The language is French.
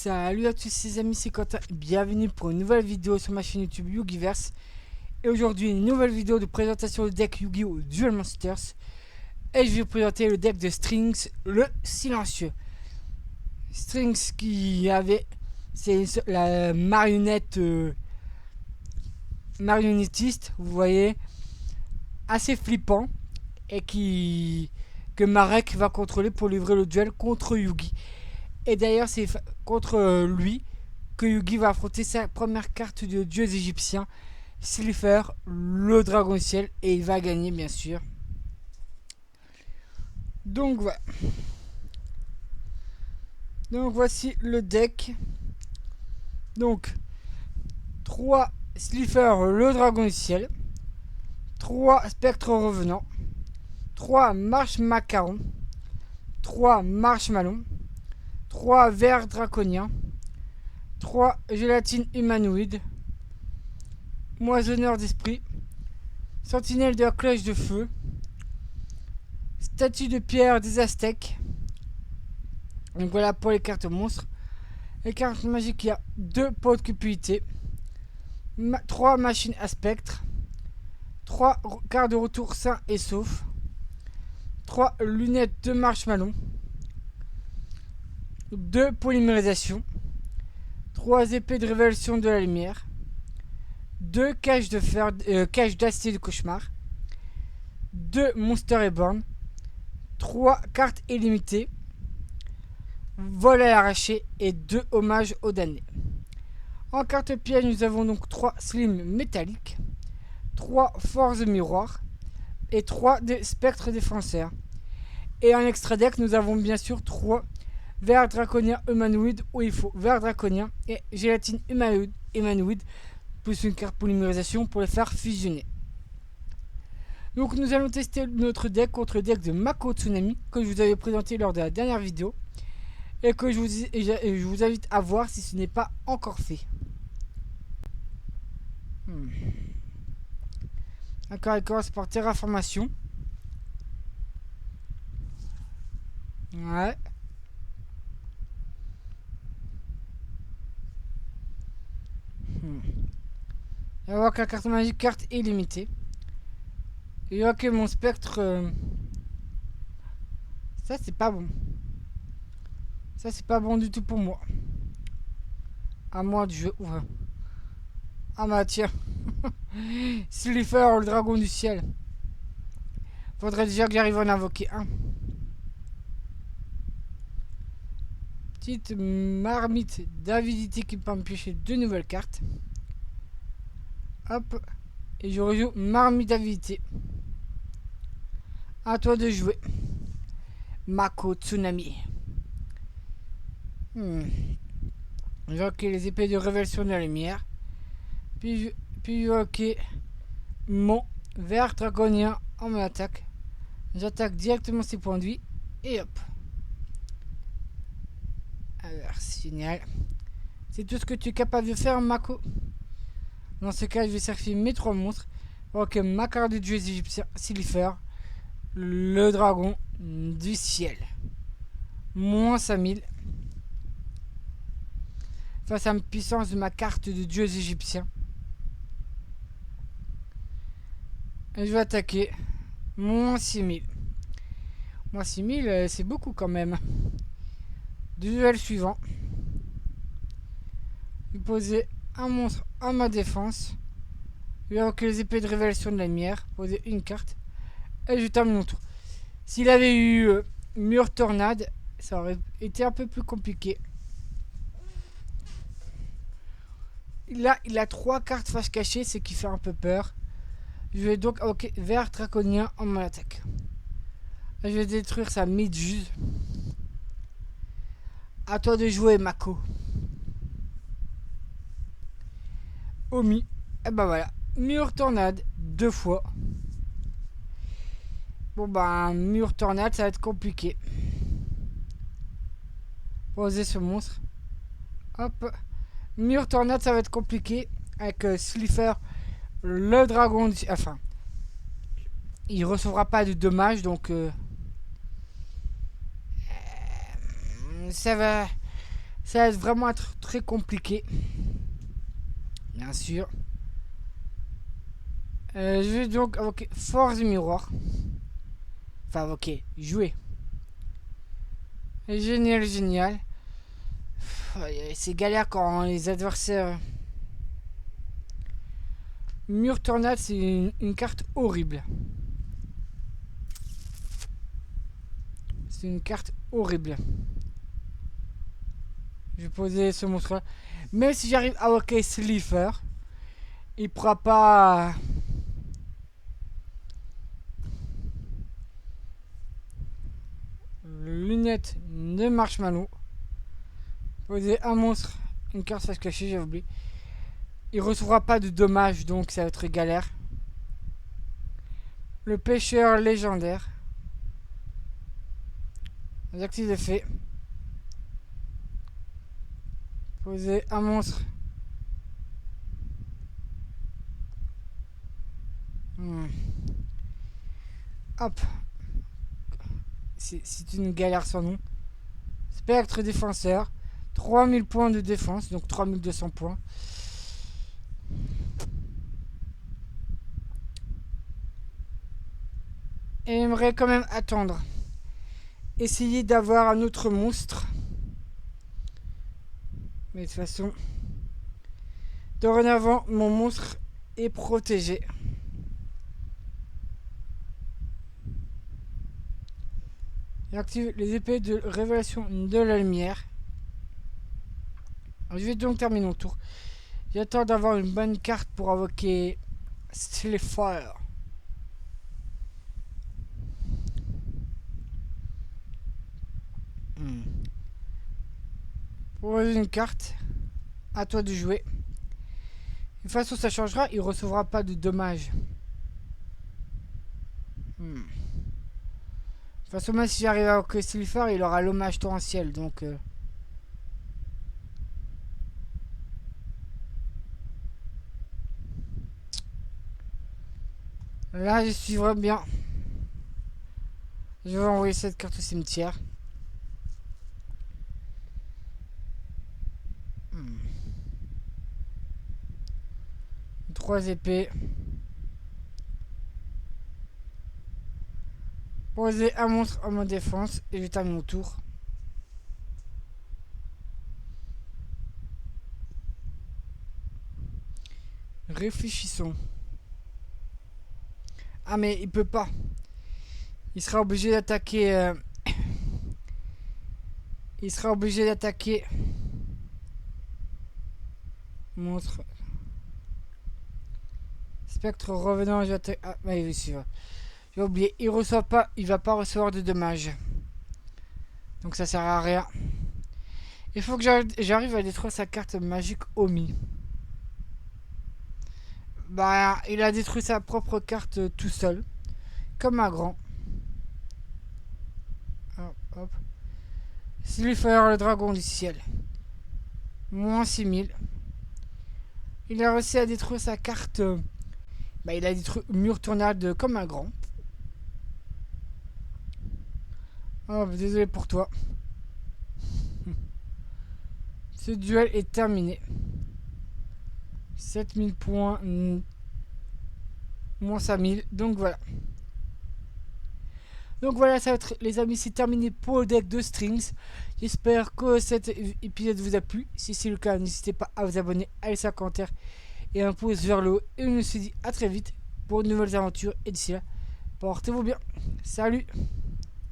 Salut à tous les amis, c'est Quentin, bienvenue pour une nouvelle vidéo sur ma chaîne YouTube Yugiverse. Et aujourd'hui une nouvelle vidéo de présentation du deck Yu-Gi-Oh! Duel Monsters. Et je vais vous présenter le deck de Strings, le silencieux. Strings qui avait, c'est la marionnette marionnettiste, vous voyez, assez flippant. Et que Marek va contrôler pour livrer le duel contre Yugi. Et d'ailleurs c'est contre lui que Yugi va affronter sa première carte de dieu égyptien, Slifer, le dragon du ciel, et il va gagner bien sûr. Donc voilà. Donc voici le deck. Donc 3 Slifer, le dragon du ciel, 3 spectres revenants, 3 marche macaron, 3 marshmallow, 3 vers draconiens, 3 gélatine humanoïde, moisonneur d'esprit, sentinelle de la cloche de feu, statue de pierre des Aztèques. Donc voilà pour les cartes monstres. Les cartes magiques, il y a 2 pots de cupidité, 3 machines à spectre, 3 cartes de retour sains et saufs, 3 lunettes de marshmallow, 2 polymérisations, 3 épées de révélation de la lumière, 2 caches de fer, caches d'acier de cauchemar, 2 Monster Reborn, 3 cartes illimitées, vol à l'arraché et 2 hommages aux damnés. En carte piège, nous avons donc 3 slimes métalliques, 3 forces miroirs et 3 spectres défenseurs. Et en extra deck, nous avons bien sûr 3 vers draconien humanoïde où il faut vers draconien et gélatine humanoïde plus une carte polymérisation pour les faire fusionner. Donc nous allons tester notre deck contre le deck de Mako Tsunami que je vous avais présenté lors de la dernière vidéo et que je vous invite à voir si ce n'est pas encore fait. D'accord, il commence par terraformation. Ouais. Il va voir que la carte magique, carte illimitée. Il va que mon spectre. Ça, c'est pas bon. Ça, c'est pas bon du tout pour moi. À moi de jouer. Ouais. Ah, bah tiens. Slifer, le dragon du ciel. Faudrait déjà que j'arrive à en invoquer un. Petite marmite d'avidité qui peut me piocher 2 nouvelles cartes. Hop. Et je rejoue marmite d'avidité. À toi de jouer. Mako Tsunami. J'invoque les épées de révélation de la lumière. Puis j'invoque mon ver dragonien en mon attaque. J'attaque directement ses points de vie. Et hop. Alors, c'est génial. C'est tout ce que tu es capable de faire, Mako. Dans ce cas, je vais sacrifier mes 3 monstres. Ok, ma carte de dieu égyptien, Slifer, le dragon du ciel. Moins 5000. Face à la puissance de ma carte de dieu égyptien. Et je vais attaquer. Moins 6000. Moins 6000, c'est beaucoup quand même. Duel suivant. Je vais poser un monstre à ma défense. Je vais invoquer les épées de révélation de la lumière. Poser une carte. Et je termine mon tour. S'il avait eu mur tornade, ça aurait été un peu plus compliqué. Là, il a 3 cartes face cachée, ce qui fait un peu peur. Je vais donc invoquer vers draconien en mon attaque. Je vais détruire sa méduse. À toi de jouer, Mako. Omi. Et ben voilà. Mur tornade 2 fois. Bon ben, mur tornade, ça va être compliqué. Poser ce monstre. Hop. Mur tornade, ça va être compliqué. Avec Slifer, le dragon. Enfin, il recevra pas de dommages, donc ça va Ça va vraiment être très compliqué. Bien sûr. Je vais donc invoquer Force du Miroir. Enfin, invoquer, jouer. Génial, génial. C'est galère quand les adversaires... Mur Tornade, c'est une carte horrible. C'est une carte horrible. Je vais poser ce monstre-là. Même si j'arrive à invoquer Slifer, il pourra pas... Lunette de Marshmallow. Poser un monstre, une carte face cachée, j'ai oublié. Il recevra pas de dommages, donc ça va être galère. Le pêcheur légendaire. Les actifs d'effet. Poser un monstre. Hop. C'est une galère sans nom. Spectre défenseur. 3000 points de défense, donc 3200 points. Et j'aimerais quand même attendre. Essayer d'avoir un autre monstre. Mais de toute façon, dorénavant, mon monstre est protégé. J'active les épées de révélation de la lumière. Je vais donc terminer mon tour. J'attends d'avoir une bonne carte pour invoquer Slifer. Poser une carte. À toi de jouer. De toute façon, ça changera. Il recevra pas de dommages. De toute façon, même si j'arrive à invoquer Slifer, il aura l'hommage torrentiel. Donc... Là, je suis vraiment bien. Je vais envoyer cette carte au cimetière. 3 épées. Poser un monstre en mode défense et je termine mon tour. Réfléchissons. Ah mais il peut pas. Il sera obligé d'attaquer... Il sera obligé d'attaquer... Monstre. Spectre revenant, j'attaque... Ah, mais oui, c'est vrai. J'ai oublié. Il reçoit pas... Il va pas recevoir de dommages. Donc ça sert à rien. Il faut que j'arrive à détruire sa carte magique Omi. Bah, il a détruit sa propre carte tout seul. Comme un grand. Hop, hop. Slifer, le dragon du ciel. Moins 6000. Il a réussi à détruire sa carte. Bah, il a détruit Mur Tornade comme un grand. Oh, désolé pour toi. Ce duel est terminé. 7000 points. Moins 5000. Donc voilà. Donc voilà, ça va être, les amis, c'est terminé pour le deck de Strings. J'espère que cet épisode vous a plu. Si c'est le cas, n'hésitez pas à vous abonner, à laisser un commentaire et un pouce vers le haut. Et on se dit à très vite pour de nouvelles aventures. Et d'ici là, portez-vous bien. Salut!